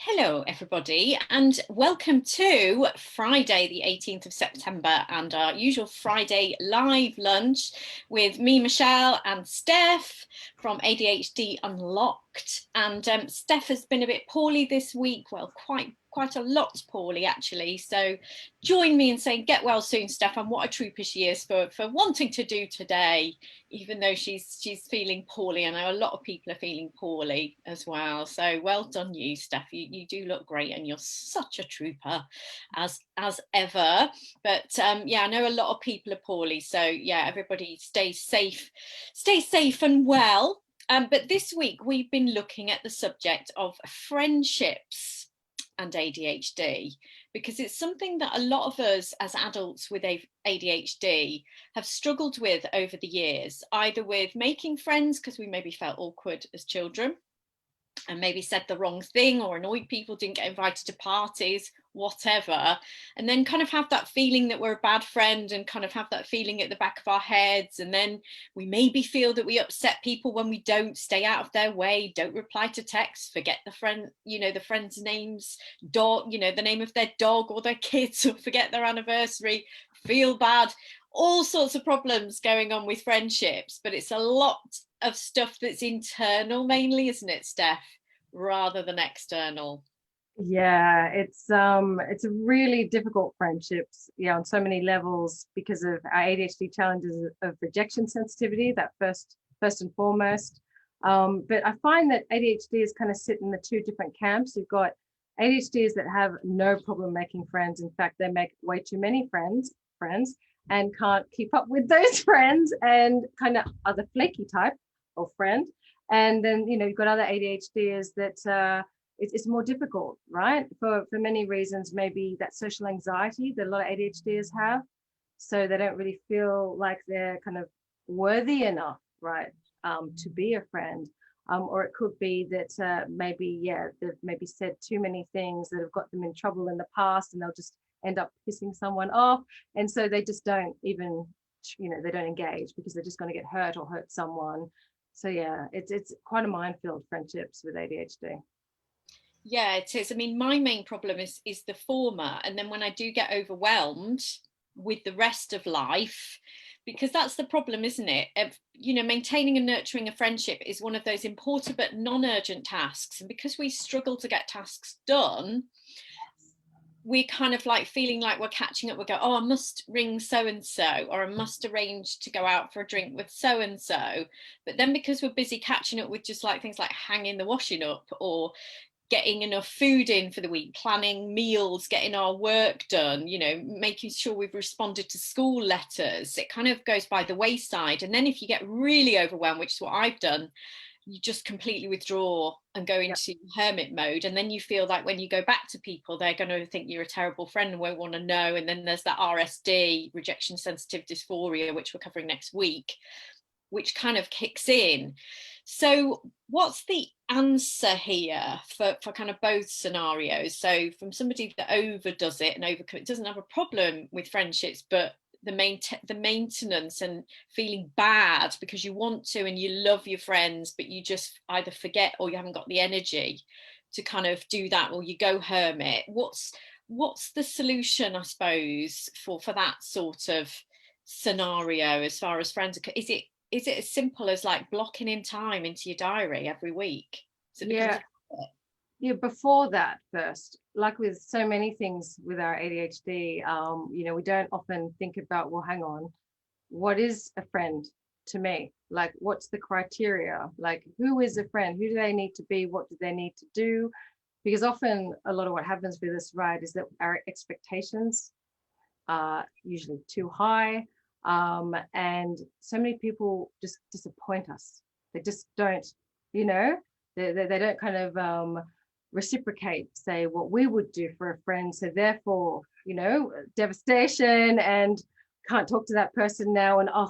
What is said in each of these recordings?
Hello everybody and welcome to Friday the 18th of September and our usual Friday live lunch with me, Michelle, and Steph from ADHD Unlocked. And Steph has been a bit poorly this week, well quite a lot poorly actually, so join me in saying get well soon, Steph, and what a trooper she is for wanting to do today, even though she's feeling poorly. I know a lot of people are feeling poorly as well, so well done you, Steph. You do look great and you're such a trooper as ever. But yeah, I know a lot of people are poorly, so yeah, everybody stay safe and well. But this week we've been looking at the subject of friendships and ADHD, because it's something that a lot of us as adults with ADHD have struggled with over the years, either with making friends because we maybe felt awkward as children and maybe said the wrong thing or annoyed people, didn't get invited to parties, whatever, and then kind of have that feeling that we're a bad friend and kind of have that feeling at the back of our heads. And then we maybe feel that we upset people when we don't stay out of their way, don't reply to texts, forget the friend, the friend's names, dog, the name of their dog or their kids, or forget their anniversary, feel bad, all sorts of problems going on with friendships. But it's a lot of stuff that's internal mainly, isn't it, Steph, rather than external? Yeah, it's a really difficult friendships, on so many levels because of our ADHD challenges of rejection sensitivity, that first and foremost. But I find that ADHDs kind of sit in the two different camps. You've got ADHDs that have no problem making friends. In fact, they make way too many friends and can't keep up with those friends and kind of are the flaky type of friend. And then, you've got other ADHDs that it's more difficult, right? For many reasons, maybe that social anxiety that a lot of ADHDers have. So they don't really feel like they're kind of worthy enough, right, to be a friend. Or it could be that they've maybe said too many things that have got them in trouble in the past, and they'll just end up pissing someone off. And so they just don't even, they don't engage because they're just going to get hurt or hurt someone. So yeah, it's quite a minefield, friendships with ADHD. Yeah, it is. I mean, my main problem is the former. And then when I do get overwhelmed with the rest of life, because that's the problem, isn't it? Maintaining and nurturing a friendship is one of those important but non-urgent tasks. And because we struggle to get tasks done, we're kind of like feeling like we're catching up. We go, oh, I must ring so-and-so, or I must arrange to go out for a drink with so-and-so. But then because we're busy catching up with just like things like hanging the washing up or getting enough food in for the week, planning meals, getting our work done, making sure we've responded to school letters, it kind of goes by the wayside. And then if you get really overwhelmed, which is what I've done, you just completely withdraw and go into hermit mode. And then you feel like when you go back to people, they're going to think you're a terrible friend and won't want to know. And then there's that RSD, Rejection Sensitive Dysphoria, which we're covering next week, which kind of kicks in. So what's the answer here for kind of both scenarios? So from somebody that overdoes it and overcommit, doesn't have a problem with friendships, but the maintenance and feeling bad because you want to and you love your friends, but you just either forget or you haven't got the energy to kind of do that, or you go hermit. What's the solution, I suppose, for that sort of scenario as far as friends are? Is it as simple as like blocking in time into your diary every week? So Before that, first, like with so many things with our ADHD, we don't often think about, well, hang on, what is a friend to me? Like, what's the criteria? Like, who is a friend? Who do they need to be? What do they need to do? Because often a lot of what happens with us, right, is that our expectations are usually too high. And so many people just disappoint us. They just don't, they don't kind of reciprocate, say, what we would do for a friend. So therefore, devastation, and can't talk to that person now, and I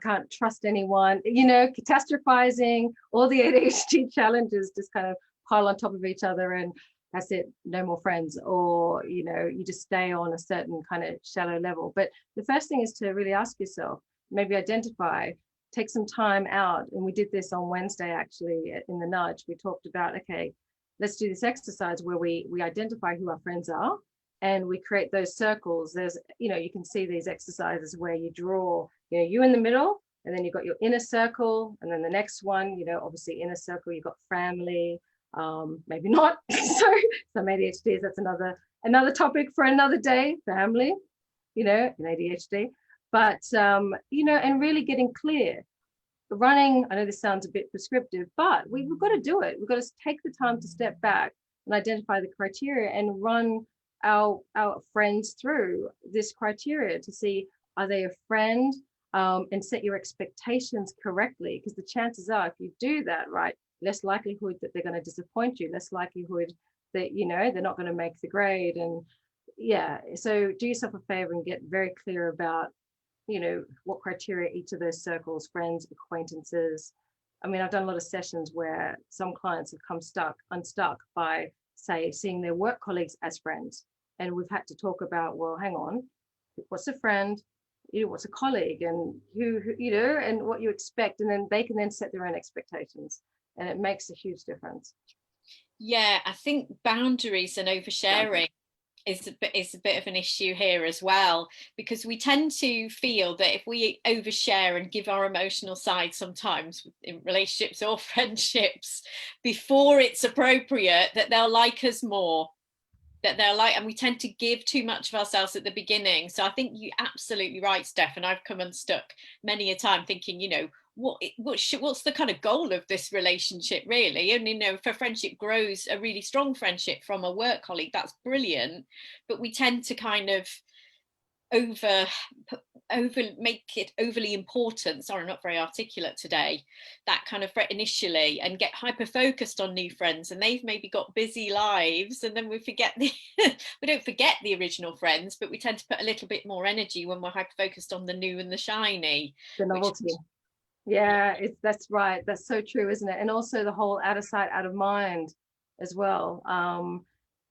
can't trust anyone, catastrophizing. All the ADHD challenges just kind of pile on top of each other, and that's it, no more friends. Or you just stay on a certain kind of shallow level. But the first thing is to really ask yourself, maybe identify, take some time out. And we did this on Wednesday actually in the nudge. We talked about, okay, let's do this exercise where we identify who our friends are, and we create those circles. There's, you can see these exercises where you draw, you in the middle, and then you've got your inner circle, and then the next one, obviously inner circle, you've got family, maybe not. So some ADHDs, that's another topic for another day, family, in ADHD. But, and really getting clear. Running, I know this sounds a bit prescriptive, but we've got to do it. We've got to take the time to step back and identify the criteria and run our friends through this criteria to see, are they a friend, and set your expectations correctly, because the chances are, if you do that right, less likelihood that they're going to disappoint you, less likelihood that they're not going to make the grade. And so do yourself a favor and get very clear about what criteria each of those circles, friends, acquaintances. I mean, I've done a lot of sessions where some clients have come unstuck by, say, seeing their work colleagues as friends. And we've had to talk about, well, hang on, what's a friend? What's a colleague, and who, and what you expect. And then they can then set their own expectations. And it makes a huge difference. Yeah, I think boundaries and oversharing is a bit of an issue here as well, because we tend to feel that if we overshare and give our emotional side sometimes in relationships or friendships before it's appropriate, that they'll like us more, and we tend to give too much of ourselves at the beginning. So I think you're absolutely right, Steph, and I've come unstuck many a time thinking, what's the kind of goal of this relationship really? And if a friendship grows, a really strong friendship from a work colleague, that's brilliant, but we tend to kind of over make it overly important. Sorry, I'm not very articulate today. That kind of initially, and get hyper focused on new friends, and they've maybe got busy lives, and then we don't forget the original friends, but we tend to put a little bit more energy when we're hyper focused on the new and the shiny, the novelty. Yeah, that's right. That's so true, isn't it? And also the whole out of sight, out of mind as well.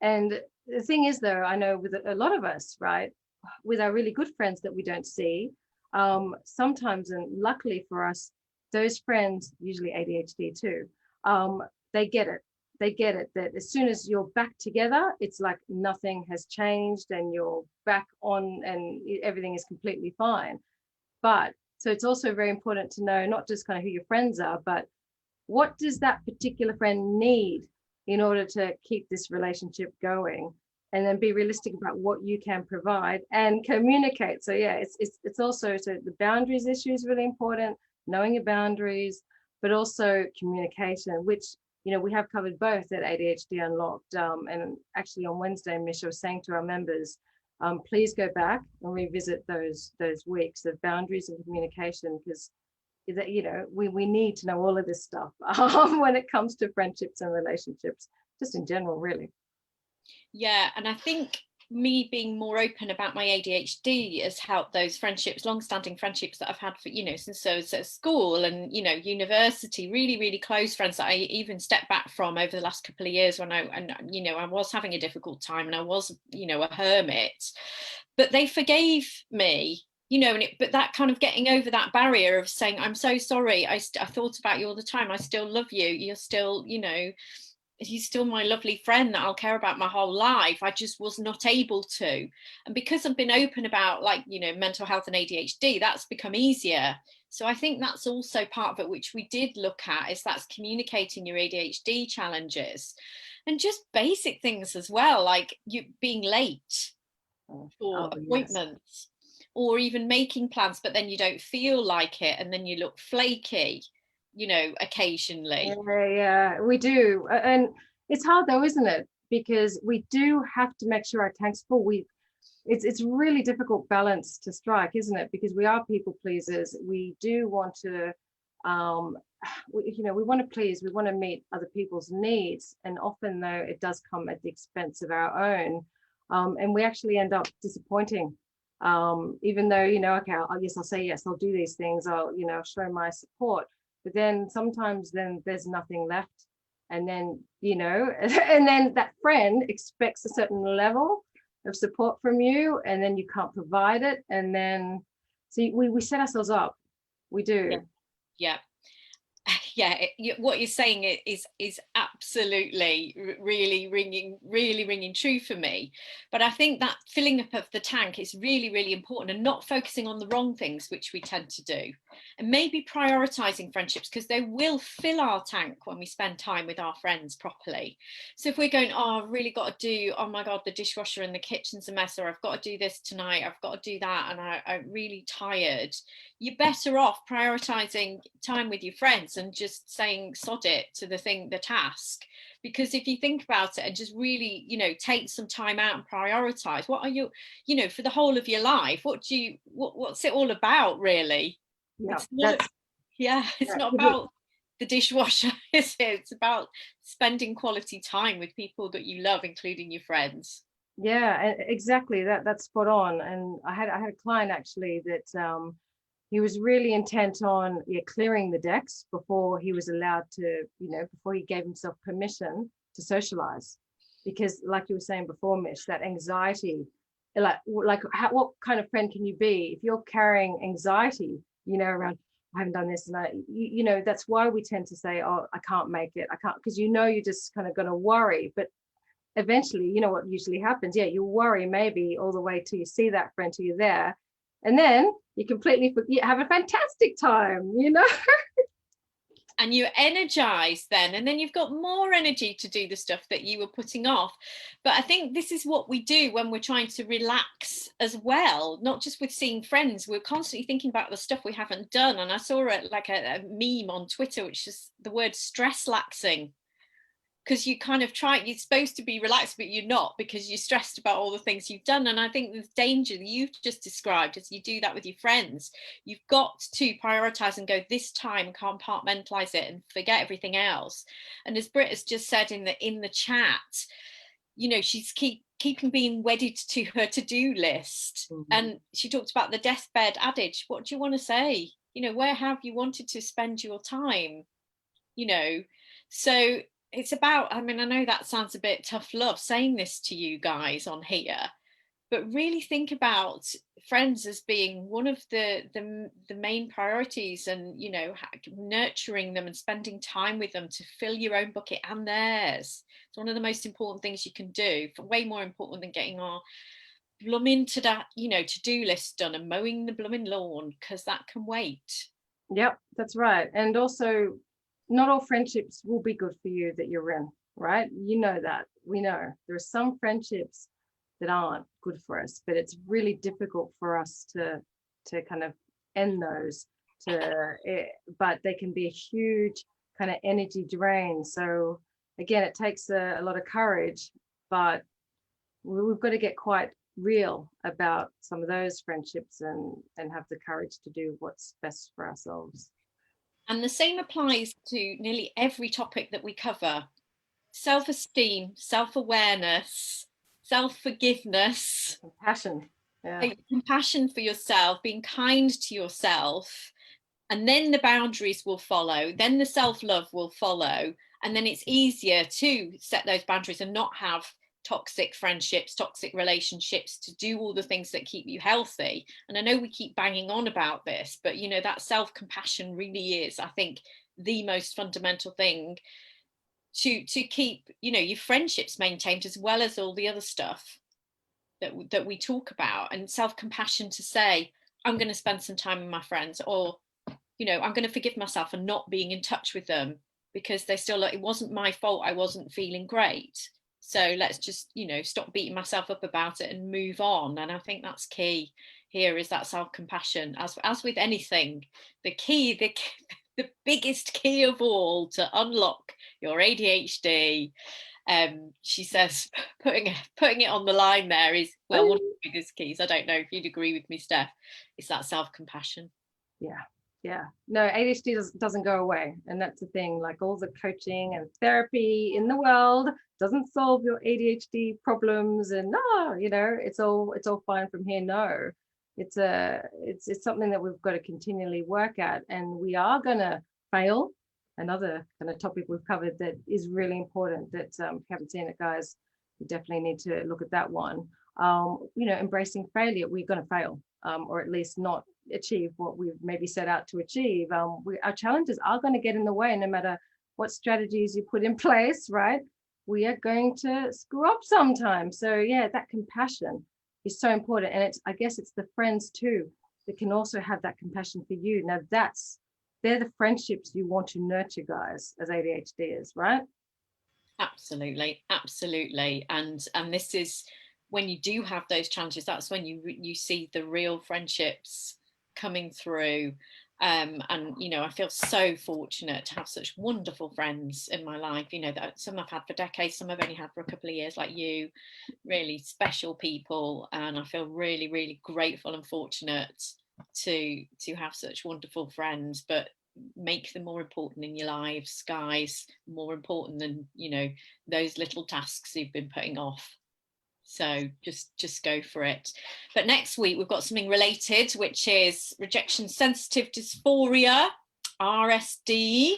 And the thing is, though, I know with a lot of us, right, with our really good friends that we don't see, sometimes, and luckily for us, those friends, usually ADHD too, they get it. They get it that as soon as you're back together, it's like nothing has changed and you're back on and everything is completely fine. But so it's also very important to know not just kind of who your friends are, but what does that particular friend need in order to keep this relationship going, and then be realistic about what you can provide and communicate. So yeah, it's also, so the boundaries issue is really important, knowing your boundaries, but also communication, which we have covered both at ADHD Unlocked. And actually on Wednesday, Michelle was saying to our members, please go back and revisit those weeks of boundaries and communication, because we need to know all of this stuff when it comes to friendships and relationships, just in general, really. Yeah, and I think me being more open about my ADHD has helped those friendships, long-standing friendships that I've had for since I was at school and university, really, really close friends that I even stepped back from over the last couple of years when I was having a difficult time and I was a hermit, but they forgave me. But that kind of getting over that barrier of saying, I'm so sorry, I thought about you all the time, I still love you, you're still he's still my lovely friend that I'll care about my whole life. I just was not able to. And because I've been open about mental health and ADHD, that's become easier. So I think that's also part of it, which we did look at, is that's communicating your ADHD challenges and just basic things as well, like you being late for appointments, or even making plans, but then you don't feel like it and then you look flaky. Occasionally. Yeah, we do. And it's hard though, isn't it? Because we do have to make sure our tank's full. It's really difficult balance to strike, isn't it? Because we are people pleasers. We do want to, we want to please, we want to meet other people's needs. And often though, it does come at the expense of our own. And we actually end up disappointing. Even though, okay, I'll say yes, I'll do these things. I'll show my support. But then sometimes there's nothing left. And then, and then that friend expects a certain level of support from you, and then you can't provide it. And then, so we set ourselves up. We do. Yeah. yeah, what you're saying is absolutely really ringing true for me. But I think that filling up of the tank is really important, and not focusing on the wrong things, which we tend to do, and maybe prioritizing friendships, because they will fill our tank when we spend time with our friends properly. So if we're going, oh, I've really got to do, oh my god, the dishwasher in the kitchen's a mess, or I've got to do this tonight, I've got to do that, and I'm really tired, you're better off prioritizing time with your friends and just saying sod it to the task. Because if you think about it and just really, take some time out and prioritize, what are you, for the whole of your life, what's it all about, really? Yeah, It's not, it's not about the dishwasher, is it? It's about spending quality time with people that you love, including your friends. yeah, exactly. That's spot on. And I had a client actually that he was really intent on clearing the decks before he was allowed to, before he gave himself permission to socialize. Because like you were saying before, Mish, that anxiety, what kind of friend can you be if you're carrying anxiety, around, I haven't done this, and that's why we tend to say, oh, I can't make it, I can't, because you're just kind of going to worry. But eventually, what usually happens, you worry maybe all the way till you see that friend, till you're there, and then you have a fantastic time. And you're energized then, and then you've got more energy to do the stuff that you were putting off. But I think this is what we do when we're trying to relax as well, not just with seeing friends. We're constantly thinking about the stuff we haven't done. And I saw a meme on Twitter, which is the word stress laxing, because you kind of you're supposed to be relaxed, but you're not, because you're stressed about all the things you've done. And I think the danger that you've just described, as you do that with your friends, you've got to prioritize and go, this time, compartmentalize it and forget everything else. And as Britt has just said in the chat, she's keeping being wedded to her to-do list. Mm-hmm. And she talked about the deathbed adage. What do you want to say? Where have you wanted to spend your time? So it's about, I know that sounds a bit tough love saying this to you guys on here, but really think about friends as being one of the main priorities, and nurturing them and spending time with them to fill your own bucket and theirs. It's one of the most important things you can do, way more important than getting our blooming to-do list done and mowing the blooming lawn, because that can wait. Yep, that's right. And also, not all friendships will be good for you that you're in, right? That. We know there are some friendships that aren't good for us, but it's really difficult for us to kind of end those, but they can be a huge kind of energy drain. So again, it takes a lot of courage, but we've got to get quite real about some of those friendships and have the courage to do what's best for ourselves. And the same applies to nearly every topic that we cover: self-esteem, self-awareness, self-forgiveness, Compassion. Yeah. compassion for yourself, being kind to yourself. And then the boundaries will follow, then the self-love will follow. And then it's easier to set those boundaries and not have toxic friendships, toxic relationships, to do all the things that keep you healthy. And I know we keep banging on about this, but that self-compassion really is, I think, the most fundamental thing to keep your friendships maintained, as well as all the other stuff that we talk about. And self-compassion to say, I'm going to spend some time with my friends, or I'm going to forgive myself for not being in touch with them, because it wasn't my fault, I wasn't feeling great. So let's just, stop beating myself up about it and move on. And I think that's key here, is that self-compassion. As with anything, the biggest key of all to unlock your ADHD, she says, putting it on the line there is, well, one of the biggest keys, I don't know if you'd agree with me, Steph, is that self-compassion. Yeah. No, ADHD doesn't go away. And that's the thing, like all the coaching and therapy in the world doesn't solve your ADHD problems. And no, it's all fine from here. No, it's something that we've got to continually work at. And we are going to fail. Another kind of topic we've covered that is really important, that if you haven't seen it, guys, you definitely need to look at that one. Embracing failure. We're going to fail. or at least not achieve what we've maybe set out to achieve. Our challenges are going to get in the way, no matter what strategies you put in place, right? We are going to screw up sometimes. So yeah, that compassion is so important. And I guess it's the friends too that can also have that compassion for you. Now they're the friendships you want to nurture, guys, as ADHDers, right? Absolutely, absolutely. And this is when you do have those challenges, that's when you see the real friendships coming through. And I feel so fortunate to have such wonderful friends in my life, that some I've had for decades, some I've only had for a couple of years, like you, really special people. And I feel really, really grateful and fortunate to have such wonderful friends. But make them more important in your lives, guys, more important than those little tasks you've been putting off. So just go for it. But next week we've got something related, which is rejection sensitive dysphoria, RSD,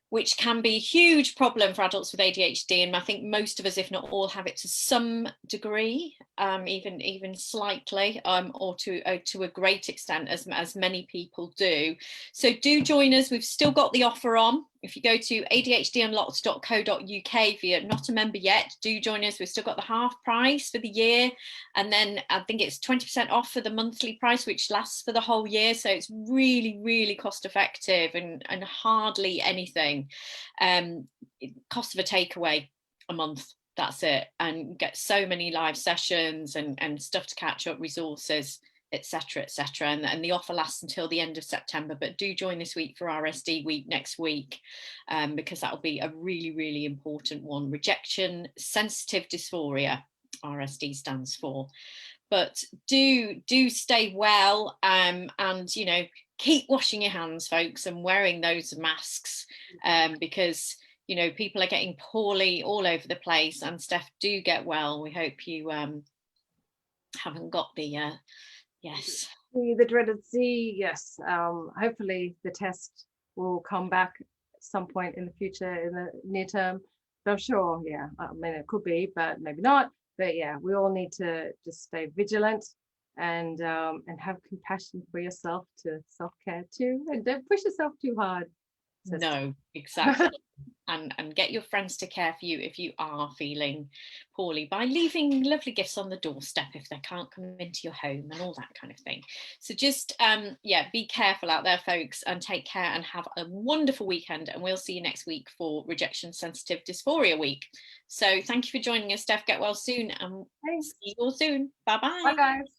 which can be a huge problem for adults with ADHD. And I think most of us, if not all, have it to some degree, even slightly, or to a great extent, as many people do. So do join us. We've still got the offer on. If you go to adhdunlocked.co.uk, if you're not a member yet, do join us. We've still got the half price for the year. And then I think it's 20% off for the monthly price, which lasts for the whole year. So it's really, really cost effective and hardly anything. Cost of a takeaway a month. That's it. And get so many live sessions and stuff to catch up, resources, etc., etc. And the offer lasts until the end of September. But do join this week for RSD week next week, because that will be a really, really important one. Rejection Sensitive Dysphoria, RSD stands for. But do stay well, and keep washing your hands, folks, and wearing those masks, because people are getting poorly all over the place. And Steph, do get well. We hope you haven't got the yes. The dreaded C, yes. Hopefully the test will come back at some point in the future, in the near term. But I'm sure, yeah, I mean, it could be, but maybe not. But yeah, we all need to just stay vigilant and have compassion for yourself, to self-care too. And don't push yourself too hard. No, exactly. And get your friends to care for you if you are feeling poorly, by leaving lovely gifts on the doorstep if they can't come into your home and all that kind of thing. So just be careful out there, folks, and take care and have a wonderful weekend. And we'll see you next week for Rejection Sensitive Dysphoria week. So thank you for joining us, Steph. Get well soon, and see you all soon. Bye-bye. Bye, guys.